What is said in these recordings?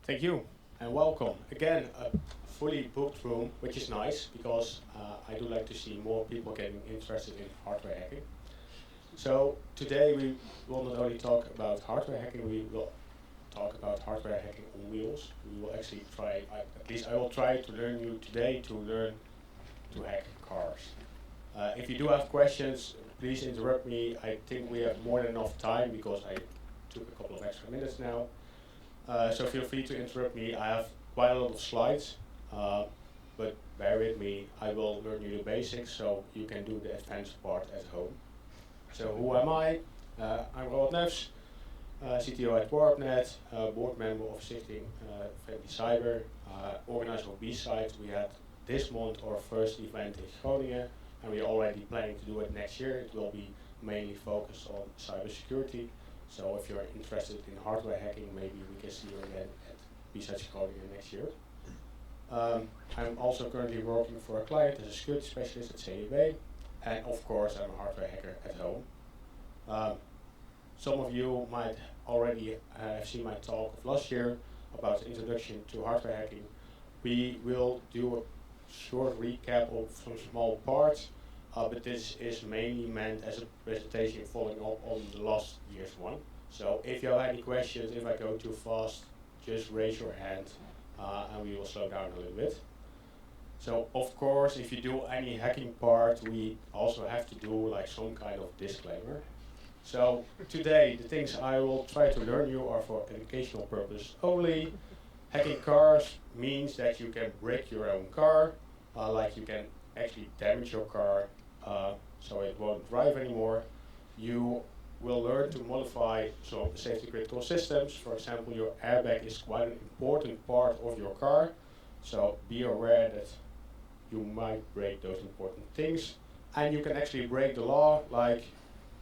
Thank you and welcome. Again, a fully booked room, which is nice because I do like to see more people getting interested in hardware hacking. So today we will not only talk about hardware hacking, we will talk about hardware hacking on wheels. We will actually try, at least I will try to learn you today to learn to hack cars. If you do have questions, please interrupt me. I think we have more than enough time because I took a couple of extra minutes now. So feel free to interrupt me. I have quite a lot of slides, but bear with me. I will learn you the basics so you can do the advanced part at home. So who am I? I'm Roald Nefs, CTO at WarpNet, board member of Stichting Friendly Cyber, organizer of B-Sides. We had this month our first event in Groningen, and we're already planning to do it next year. It will be mainly focused on cybersecurity. So if you're interested in hardware hacking, maybe we can see you again at B-Sides Groningen next year. I'm also currently working for a client as a security specialist at CDB, and of course I'm a hardware hacker at home. Some of you might already have seen my talk of last year about the introduction to hardware hacking. We will do a short recap of some small parts, but this is mainly meant as a presentation following up on the last year's one. So if you have any questions, if I go too fast, just raise your hand and we will slow down a little bit. So of course, if you do any hacking part, we also have to do like some kind of disclaimer. So today, the things I will try to learn you are for educational purpose only. Hacking cars means that you can break your own car, like you can actually damage your car, so it won't drive anymore. You will learn to modify some of the safety critical systems. For example, your airbag is quite an important part of your car, so be aware that you might break those important things. And you can actually break the law, like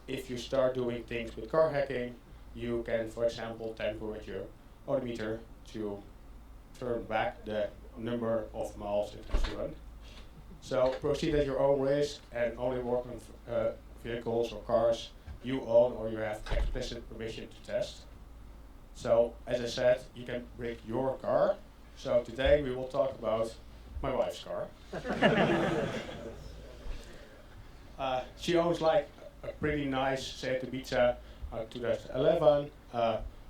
if you start doing things with car hacking, you can, for example, tamper with your odometer to turn back the number of miles it has to run. So proceed at your own risk and only work on vehicles or cars you own or you have explicit permission to test. So as I said, you can break your car. So today we will talk about my wife's car. She owns like a pretty nice Seat Ibiza 2011,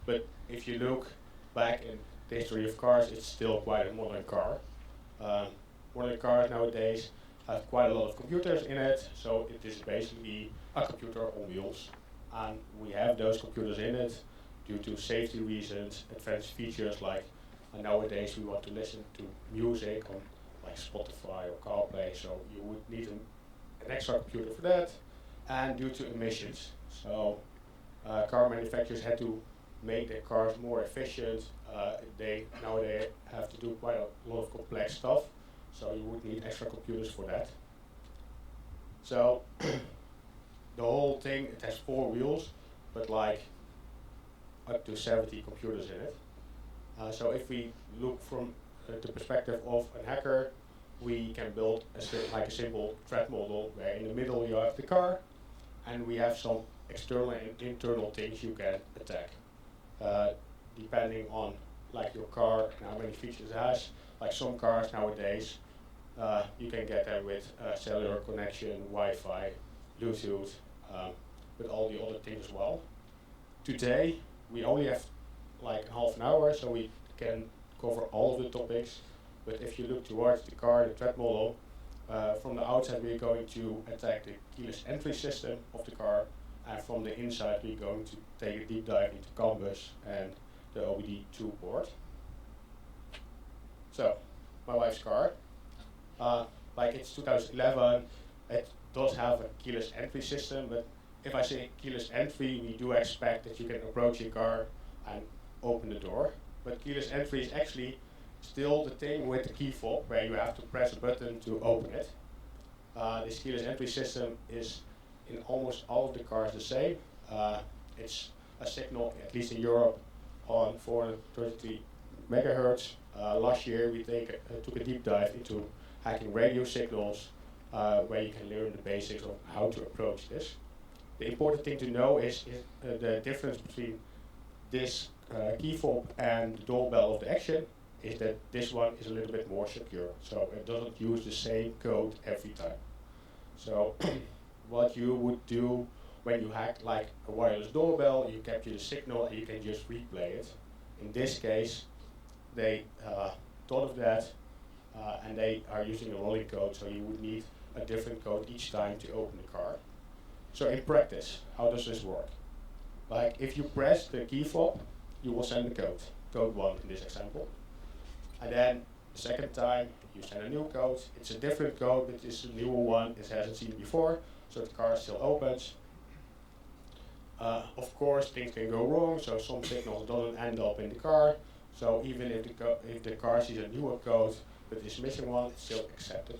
but if you look back in the history of cars, it's still quite a modern car. Modern cars nowadays have quite a lot of computers in it, so it is basically a computer on wheels. And we have those computers in it due to safety reasons, advanced features like nowadays we want to listen to music on like Spotify or CarPlay, so you would need an extra computer for that. And due to emissions. So car manufacturers had to make their cars more efficient. They have to do quite a lot of complex stuff, so you would need extra computers for that. So the whole thing, it has 4 wheels, but like up to 70 computers in it. So if we look from the perspective of a hacker, we can build like a simple threat model where in the middle you have the car, and we have some external and internal things you can attack. Depending on like your car and how many features it has. Like some cars nowadays, you can get them with cellular connection, Wi-Fi, Bluetooth, with all the other things as well. Today, we only have like half an hour, so we can cover all of the topics. But if you look towards the car, the threat model, from the outside we're going to attack the keyless entry system of the car, and from the inside we're going to take a deep dive into CAN bus and the OBD2 board. So, my wife's car, like it's 2011, it does have a keyless entry system, but if I say keyless entry, we do expect that you can approach your car and open the door. But keyless entry is actually still the thing with the key fob where you have to press a button to open it. This keyless entry system is in almost all of the cars the same. It's a signal, at least in Europe, on 433 megahertz. Last year we took a deep dive into hacking radio signals, where you can learn the basics of how to approach this. The important thing to know is the difference between this key fob and the doorbell of the action is that this one is a little bit more secure. So it doesn't use the same code every time. So what you would do when you hack like a wireless doorbell, you capture the signal and you can just replay it. In this case, they thought of that and they are using a rolling code, so you would need a different code each time to open the car. So in practice, how does this work? Like if you press the key fob, you will send the code 1 in this example. And then the second time, you send a new code. It's a different code, but it's a newer one. It hasn't seen it before, so the car still opens. Of course, things can go wrong, so some signals don't end up in the car. So even if the car sees a newer code, but this missing one, it's still accepted.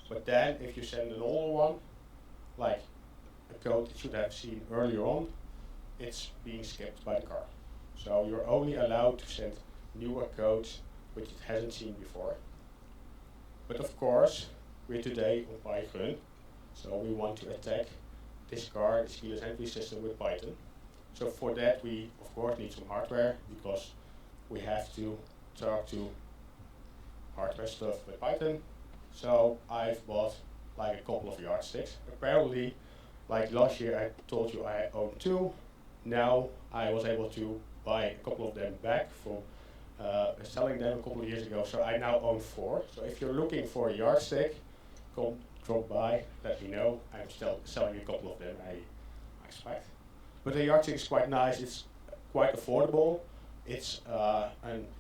But then, if you send an older one, like a code it should have seen earlier on, it's being skipped by the car. So you're only allowed to send newer codes which it hasn't seen before. But of course, we're today on Pygrunn, so we want to attack this car, this keyless entry system with Python. So for that we of course need some hardware, because we have to talk to hardware stuff with Python. So I've bought like a couple of yardsticks. Apparently, like last year I told you I owned 2. Now I was able to buy a couple of them back from selling them a couple of years ago, so I now own 4. So if you're looking for a yardstick, come drop by, let me know. I'm still selling a couple of them, I expect. But the yardstick is quite nice, it's quite affordable. It's a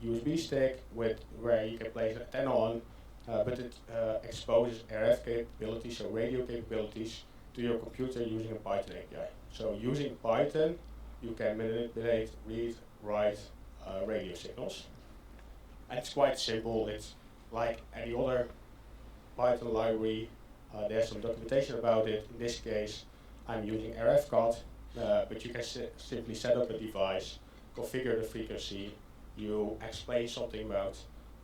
USB stick with where you can place an antenna on, but it exposes RF capabilities, so radio capabilities, to your computer using a Python API. So using Python, you can manipulate, read, write radio signals. And it's quite simple. It's like any other Python library. There's some documentation about it. In this case, I'm using RFCOD, but you can simply set up a device, configure the frequency, you explain something about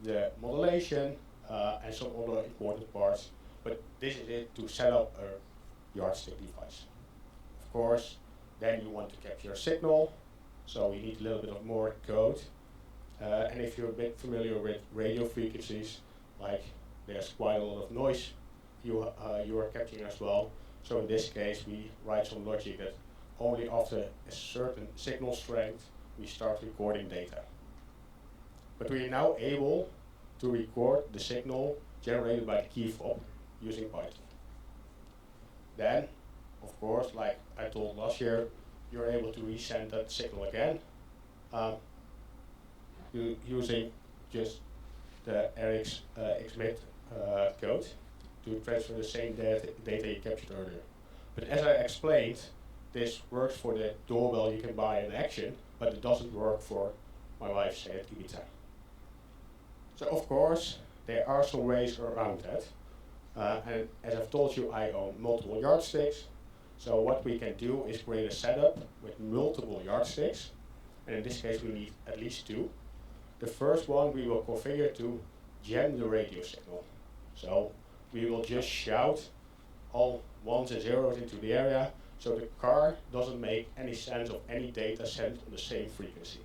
the modulation and some other important parts. But this is it to set up a yardstick device. Of course, then you want to capture a signal, so we need a little bit of more code. And if you're a bit familiar with radio frequencies, like there's quite a lot of noise you are capturing as well. So in this case, we write some logic that only after a certain signal strength, we start recording data. But we are now able to record the signal generated by the key fob using Python. Then, of course, like I told last year, you're able to resend that signal again using just the RX XMIT code to transfer the same data you captured earlier. But as I explained, this works for the doorbell you can buy in Action, but it doesn't work for my wife's stay at Ibiza. So of course, there are some ways around that. And as I've told you, I own multiple yardsticks. So what we can do is create a setup with multiple yardsticks. And in this case, we need at least 2. The first one we will configure to jam the radio signal. So we will just shout all 1s and 0s into the area, so the car doesn't make any sense of any data sent on the same frequency.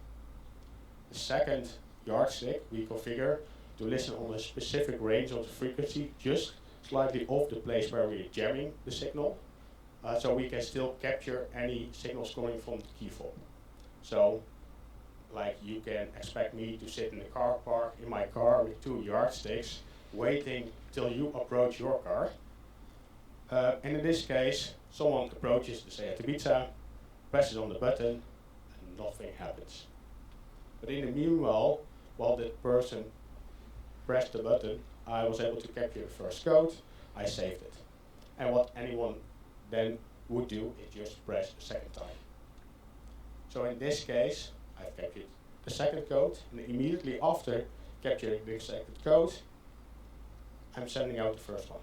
The second yardstick we configure to listen on a specific range of the frequency, just slightly off the place where we're jamming the signal, so we can still capture any signals coming from the key fob. So, like you can expect me to sit in the car park in my car with 2 yardsticks, waiting till you approach your car. And in this case, someone approaches the Seat Ibiza, presses on the button, and nothing happens. But in the meanwhile, while the person pressed the button, I was able to capture the first code, I saved it. And what anyone then would do is just press the second time. So in this case, I've captured the second code, and immediately after capturing the second code, I'm sending out the first one.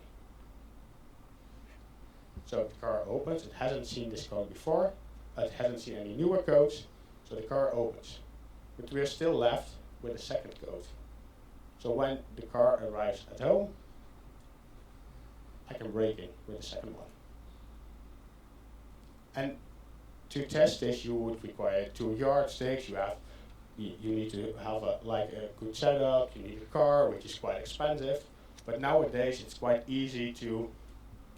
So the car opens, it hasn't seen this code before, it hasn't seen any newer codes, so the car opens. But we're still left with a second code. So when the car arrives at home, I can break in with the second one. And to test this, you would require 2 yardsticks, you have you need to have like a good setup, you need a car, which is quite expensive. But nowadays it's quite easy to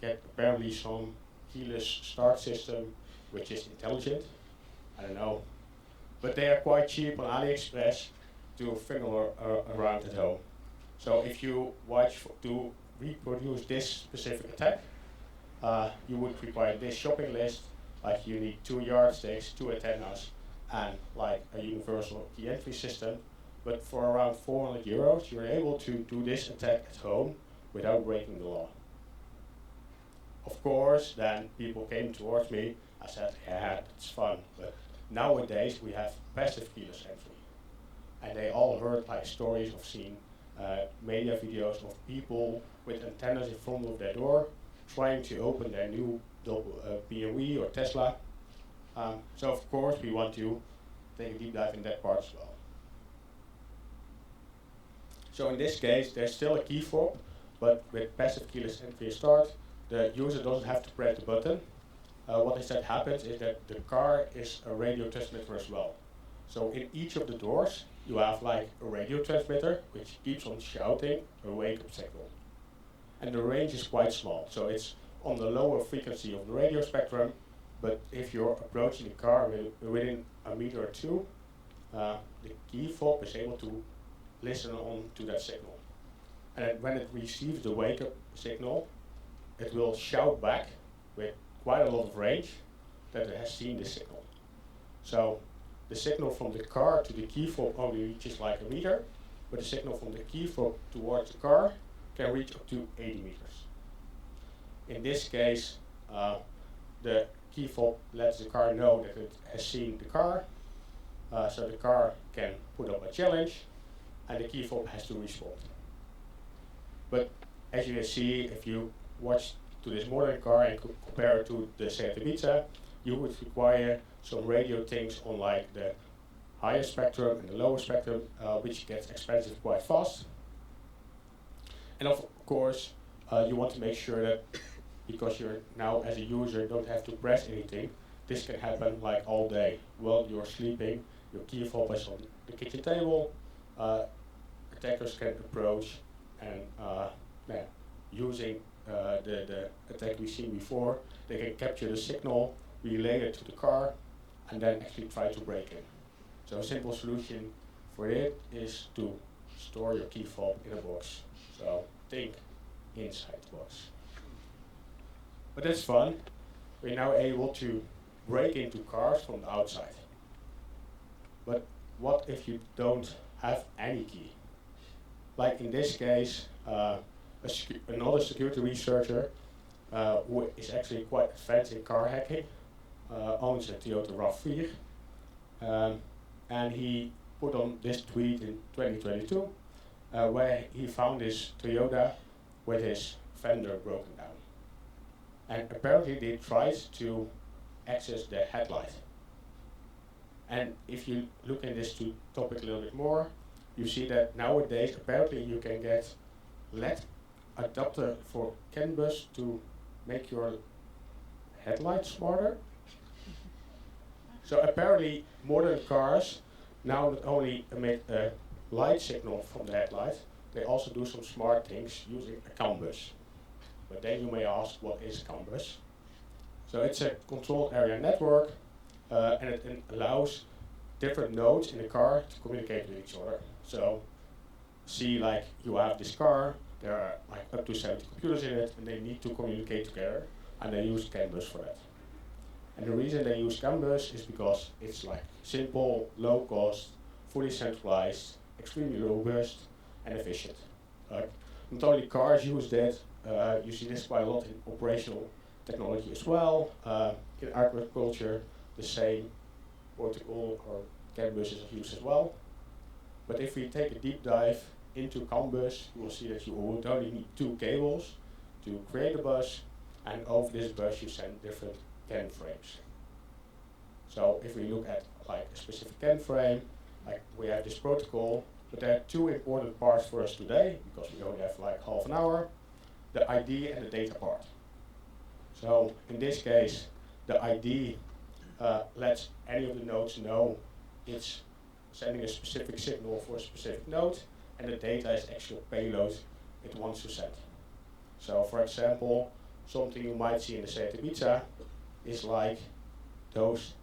get apparently some keyless start system, which is intelligent. I don't know. But they are quite cheap on AliExpress to fiddle around at home. So if you watch to reproduce this specific attack, you would require this shopping list. Like you need 2 yardsticks, 2 antennas, and like a universal key entry system. But for around 400 euros, you're able to do this attack at home without breaking the law. Of course, then people came towards me. I said, yeah, it's fun. But nowadays we have passive keyless entry. And they all heard like stories of seeing media videos of people with antennas in front of their door trying to open their new BMW or Tesla. So of course we want to take a deep dive in that part as well. So in this case, there's still a key fob, but with passive keyless entry start, the user doesn't have to press the button. What instead happens is that the car is a radio transmitter as well. So in each of the doors, you have like a radio transmitter, which keeps on shouting a wake-up signal. And the range is quite small, so it's on the lower frequency of the radio spectrum, but if you're approaching the car within a meter or two, the key fob is able to listen on to that signal. And when it receives the wake-up signal, it will shout back with quite a lot of range that it has seen the signal. So the signal from the car to the key fob only reaches like a meter, but the signal from the key fob towards the car can reach up to 80 meters. In this case, the key fob lets the car know that it has seen the car, so the car can put up a challenge, and the key fob has to respond. But as you can see, if you watch to this modern car and compare it to the Seat Ibiza, you would require some radio things on like the higher spectrum and the lower spectrum, which gets expensive quite fast. And of course, you want to make sure that because you're now as a user don't have to press anything, this can happen like all day. While you're sleeping, your key fob is on the kitchen table, attackers can approach and using the attack we've seen before, they can capture the signal, relay it to the car, and then actually try to break in. So a simple solution for it is to store your key fob in a box. So think inside the box. But that's fun. We're now able to break into cars from the outside. But what if you don't have any key? Like in this case, another security researcher who is actually quite advanced in car hacking, owns a Toyota RAV4, and he put on this tweet in 2022 where he found his Toyota with his fender broken down. And apparently they tried to access the headlight. And if you look at this topic a little bit more, you see that nowadays apparently you can get LED adapter for CAN bus to make your headlight smarter. So apparently modern cars now not only emit a light signal from the headlight, they also do some smart things using a CAN bus. But then you may ask, what is CAN bus? So it's a controlled area network, and it allows different nodes in the car to communicate with each other. So see, like you have this car, there are like up to 70 computers in it, and they need to communicate together, and they use CAN bus for that. And the reason they use CAN bus is because it's like simple, low cost, fully centralized, extremely robust, and efficient. Not only cars use that, you see this quite a lot in operational technology as well. In agriculture, the same protocol or CAN bus is used as well. But if we take a deep dive into CAN bus, you will see that you would only need 2 cables to create a bus, and over this bus you send different CAN frames. So if we look at like a specific CAN frame, like we have this protocol, but there are 2 important parts for us today, because we only have like half an hour, the ID and the data part. So in this case, the ID lets any of the nodes know it's sending a specific signal for a specific node, and the data is actual payload it wants to send. So for example, something you might see in the SATA beta is like those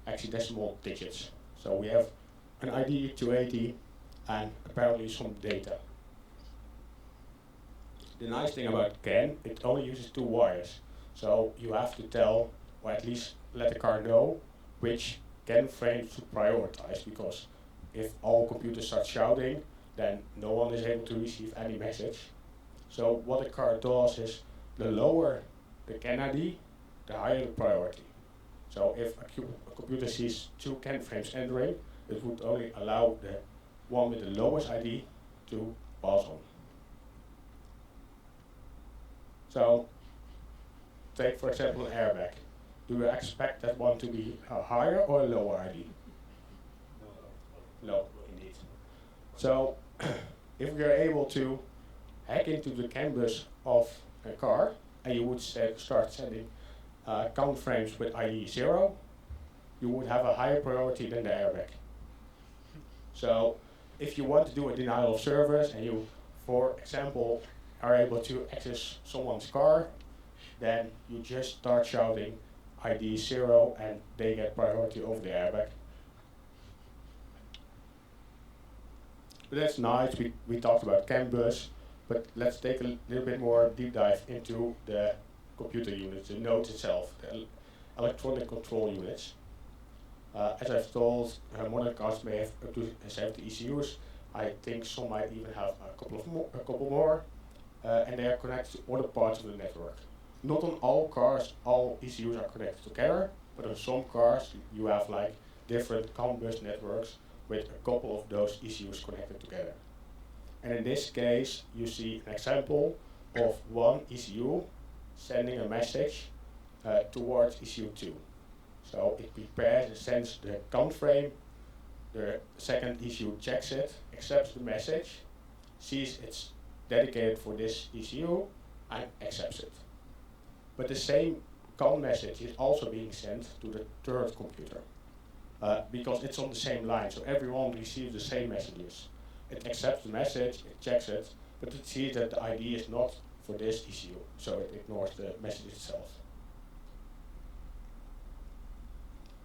hexadecimal digits. So we have an ID 280 and apparently some data. The nice thing about CAN, it only uses 2 wires. So you have to tell, or at least let the car know, which CAN frame to prioritize, because if all computers start shouting, then no one is able to receive any message. So what the car does is, the lower the CAN ID, the higher the priority. So if a computer sees 2 CAN frames entering, it would only allow the one with the lowest ID to pass on. So take for example an airbag. Do you expect that one to be a higher or a lower ID? Low, indeed. So if we are able to hack into the CAN bus of a car, and you would start sending count frames with ID 0, you would have a higher priority than the airbag. So if you want to do a denial of service, and you, for example, are able to access someone's car, then you just start shouting ID 0 and they get priority over the airbag. But that's nice, we talked about CAN bus, but let's take a little bit more deep dive into the computer units, the nodes itself, the electronic control units. As I've told, modern cars may have up to 70 ECUs. I think some might even have a couple more, and they are connected to other parts of the network. Not on all cars, all ECUs are connected together, but on some cars you have like different CAN bus networks with a couple of those ECUs connected together. And in this case, you see an example of one ECU sending a message towards ECU 2. So it prepares and sends the count frame, the second ECU checks it, accepts the message, sees it's dedicated for this ECU, and accepts it. But the same CAN message is also being sent to the third computer, because it's on the same line, so everyone receives the same messages. It accepts the message, it checks it, but it sees that the ID is not for this ECU, so it ignores the message itself.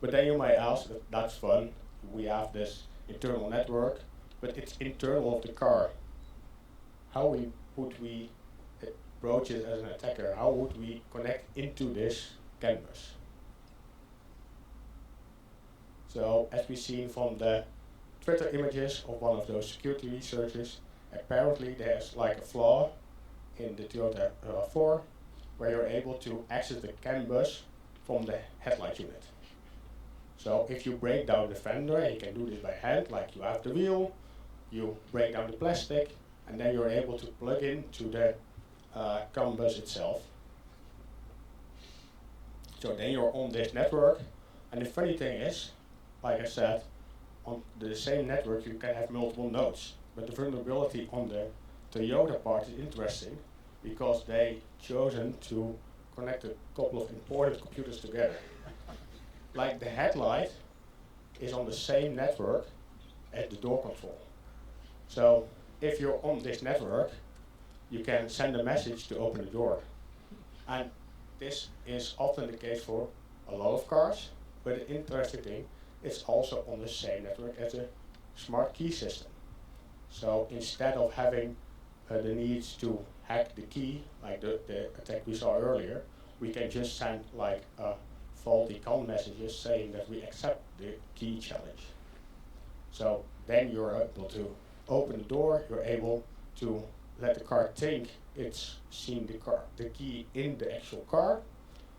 But then you might ask, that's fun, we have this internal network, but it's internal of the car. How would we approach it as an attacker? How would we connect into this CAN bus? So as we've seen from the Twitter images of one of those security researchers, apparently there's like a flaw in the Toyota 4 where you're able to access the CAN bus from the headlight unit. So if you break down the fender, and you can do this by hand, like you have the wheel, you break down the plastic, and then you're able to plug into the CAN bus itself. So then you're on this network, and the funny thing is, like I said, on the same network you can have multiple nodes, but the vulnerability on the Toyota part is interesting because they chosen to connect a couple of important computers together. Like the headlight is on the same network as the door control. So if you're on this network, you can send a message to open the door. And this is often the case for a lot of cars, but the interesting thing, it's also on the same network as a smart key system. So instead of having the needs to hack the key, like the attack we saw earlier, we can just send like faulty CAN messages saying that we accept the key challenge. So then you're able to open the door, you're able to let the car think it's seen the key in the actual car,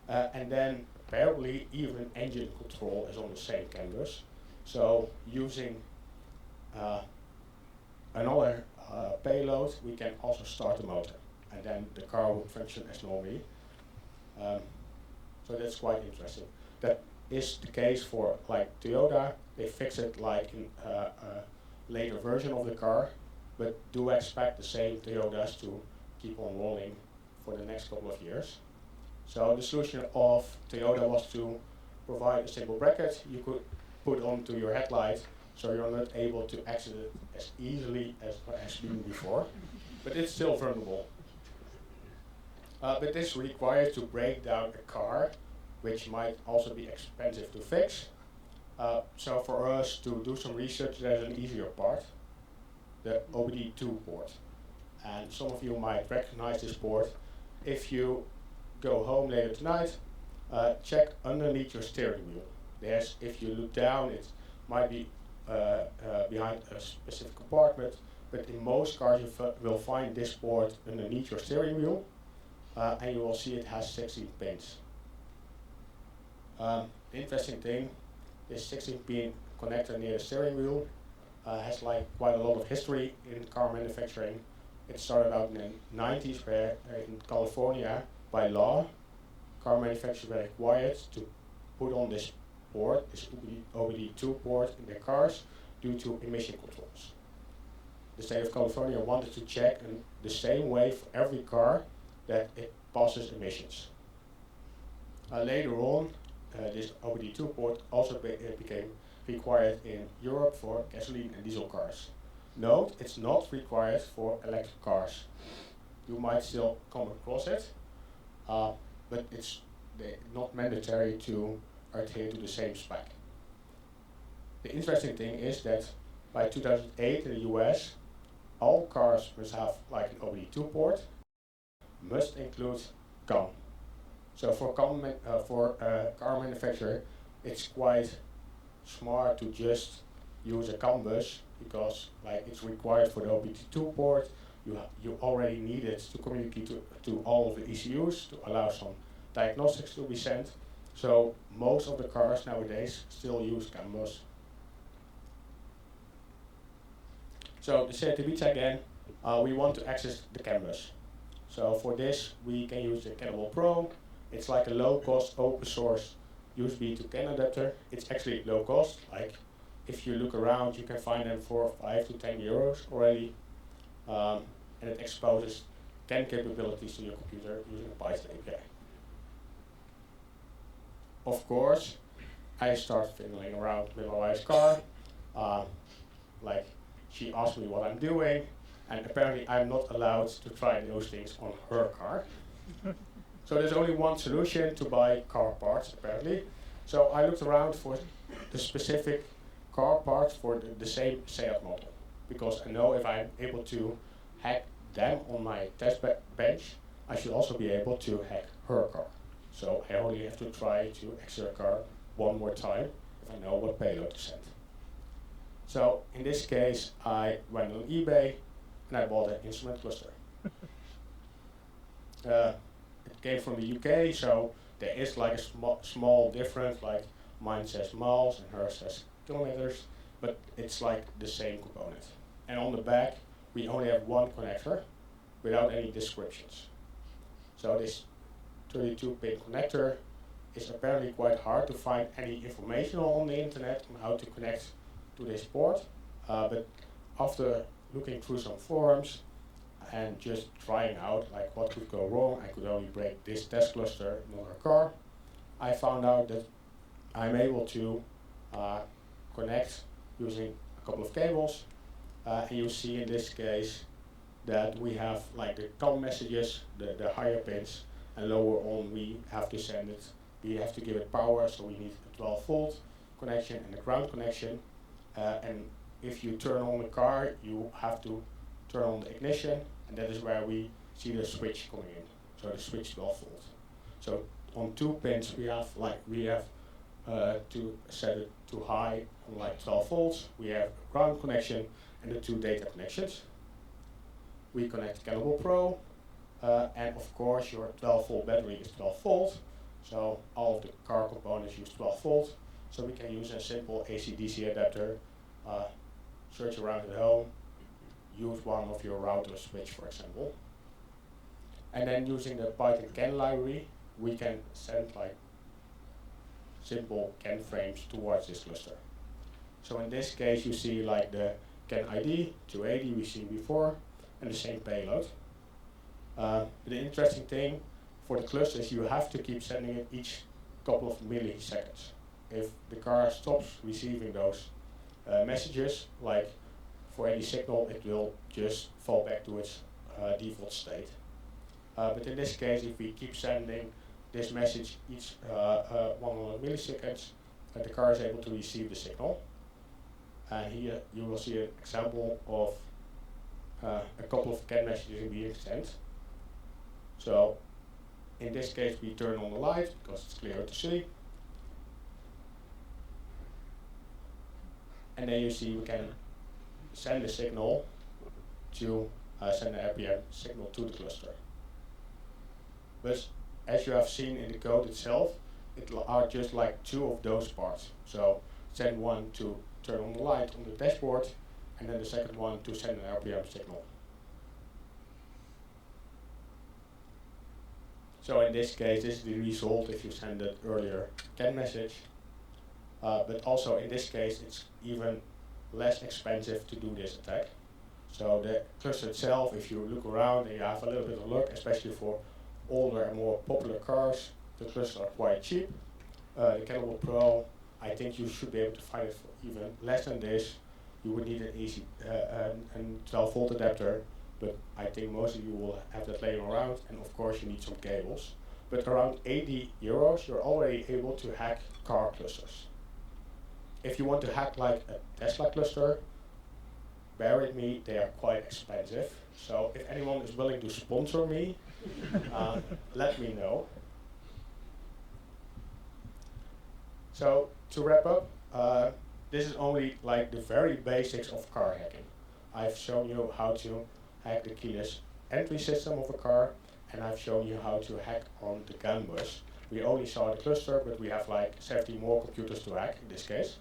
and then apparently even engine control is on the same CAN bus. So using another payload, we can also start the motor, and then the car would function as normally. So that's quite interesting. That is the case for like Toyota. They fix it like in a later version of the car, but do expect the same Toyotas to keep on rolling for the next couple of years. So the solution of Toyota was to provide a simple bracket you could put onto your headlight, so you're not able to access it as easily as it has been before, but it's still vulnerable. But this requires to break down a car, which might also be expensive to fix. So for us to do some research, there's an easier part, the OBD2 port. And some of you might recognize this port. If you go home later tonight, check underneath your steering wheel. If you look down, it might be behind a specific compartment, but in most cars you will find this port underneath your steering wheel, and you will see it has 16 pins. The interesting thing, this 16-pin connector near the steering wheel has like quite a lot of history in car manufacturing. It started out in the 90s, where in California, by law, car manufacturers were required to put on this port, this OBD2 port in their cars due to emission controls. The state of California wanted to check in the same way for every car that it passes emissions. Later on, this OBD2 port also became required in Europe for gasoline and diesel cars. Note, it's not required for electric cars. You might still come across it, but it's not mandatory to adhere to the same spec. The interesting thing is that by 2008 in the US, all cars must have like an OBD2 port, must include CAN. So for a car manufacturer, it's quite smart to just use a CAN bus, because like it's required for the OBD2 port. You already need it to communicate to all of the ECUs to allow some diagnostics to be sent. So most of the cars nowadays still use CAN bus. So the CATB again, we want to access the CAN bus. So for this we can use the Cannibal Pro. It's like a low-cost open source USB to CAN adapter. It's actually low cost. Like if you look around, you can find them for 5 to 10 euros already, and it exposes CAN capabilities to your computer using a Python API. Of course, I start fiddling around with my wife's car. Like she asked me what I'm doing, and apparently I'm not allowed to try those things on her car. So there's only one solution to buy car parts, apparently. So I looked around for the specific car parts for the same Seat model, because I know if I'm able to hack them on my test bench, I should also be able to hack her car. So I only have to try to access her car one more time if I know what payload to send. So in this case, I went on eBay and I bought an instrument cluster. It came from the UK, so there is like a small difference, like mine says miles and hers says kilometers, but it's like the same component. And on the back, we only have one connector without any descriptions. So this 32-pin connector is apparently quite hard to find any information on the internet on how to connect to this port, but after looking through some forums and just trying out like what could go wrong, I could only break this test cluster in our car. I found out that I'm able to connect using a couple of cables, and you see in this case that we have like the CAN messages, the higher pins, and lower on we have to send it, we have to give it power, so we need a 12-volt connection and a ground connection, and if you turn on the car, you have to turn on the ignition, and that is where we see the switch coming in. So the switch 12-volt. So on 2 pins we have to set it to high on like 12 volts. We have a ground connection and the 2 data connections. We connect Cannibal Pro, and of course your 12-volt battery is 12 volt. So all of the car components use 12 volt. So we can use a simple AC/DC adapter, search around at home, use one of your router switch, for example. And then using the Python CAN library, we can send like simple CAN frames towards this cluster. So in this case, you see like the CAN ID 280 we've seen before, and the same payload. The interesting thing for the cluster is you have to keep sending it each couple of milliseconds. If the car stops receiving those messages, like for any signal, it will just fall back to its default state. But in this case, if we keep sending this message each 100 milliseconds, the car is able to receive the signal. And here you will see an example of a couple of CAN messages being sent. So in this case, we turn on the light because it's clear to see. And then you see we can send the signal to send an RPM signal to the cluster. But as you have seen in the code itself, it are just like two of those parts. So send one to turn on the light on the dashboard, and then the second one to send an RPM signal. So in this case, this is the result if you send an earlier CAN message. But also in this case, it's even less expensive to do this attack. So the cluster itself, if you look around and you have a little bit of luck, especially for older and more popular cars, the clusters are quite cheap. The Cannibal Pro, I think you should be able to find it for even less than this. You would need an easy 12-volt adapter, but I think most of you will have that laying around, and of course you need some cables. But around 80 euros, you're already able to hack car clusters. If you want to hack like a Tesla cluster, bear with me, they are quite expensive. So if anyone is willing to sponsor me, let me know. So to wrap up, this is only like the very basics of car hacking. I've shown you how to hack the keyless entry system of a car, and I've shown you how to hack on the CAN bus. We only saw the cluster, but we have like 70 more computers to hack in this case.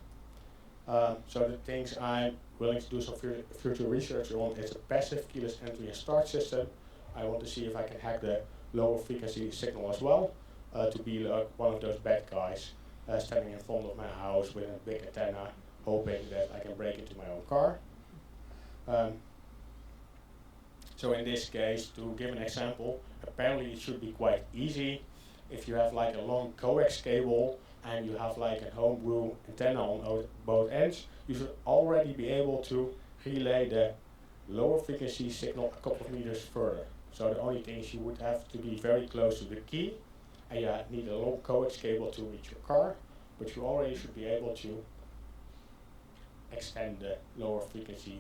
So the things I'm willing to do some future research on is a passive keyless entry and start system. I want to see if I can hack the lower frequency signal as well, to be like one of those bad guys standing in front of my house with a big antenna, hoping that I can break into my own car. So in this case, to give an example, apparently it should be quite easy. If you have like a long coax cable and you have like a homebrew antenna on both ends, you should already be able to relay the lower frequency signal a couple of meters further. So the only thing is you would have to be very close to the key, and you need a long coax cable to reach your car, but you already should be able to extend the lower frequency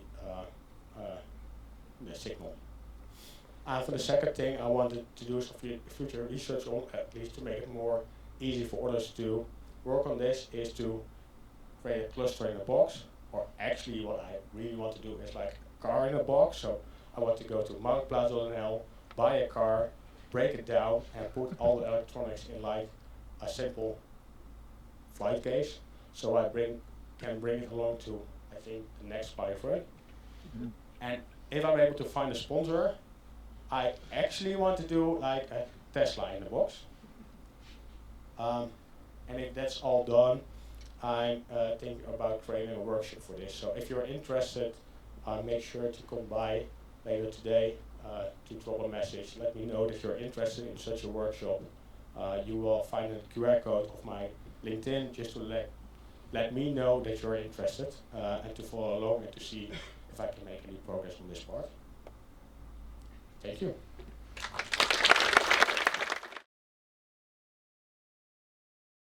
the signal. And for the second thing, I wanted to do some future research on, at least to make it more easy for others to work on this, is to create a cluster in a box. Or actually what I really want to do is like a car in a box. So I want to go to marktplaats.nl, buy a car, break it down, and put all the electronics in like a simple flight case. So I can bring it along to, I think, the next Pygrunn. And if I'm able to find a sponsor, I actually want to do like a Tesla in the box. And if that's all done, I'm thinking about creating a workshop for this. So if you're interested, make sure to come by later today to drop a message. Let me know that you're interested in such a workshop. You will find a QR code of my LinkedIn just to let me know that you're interested and to follow along and to see if I can make any progress on this part. Thank you.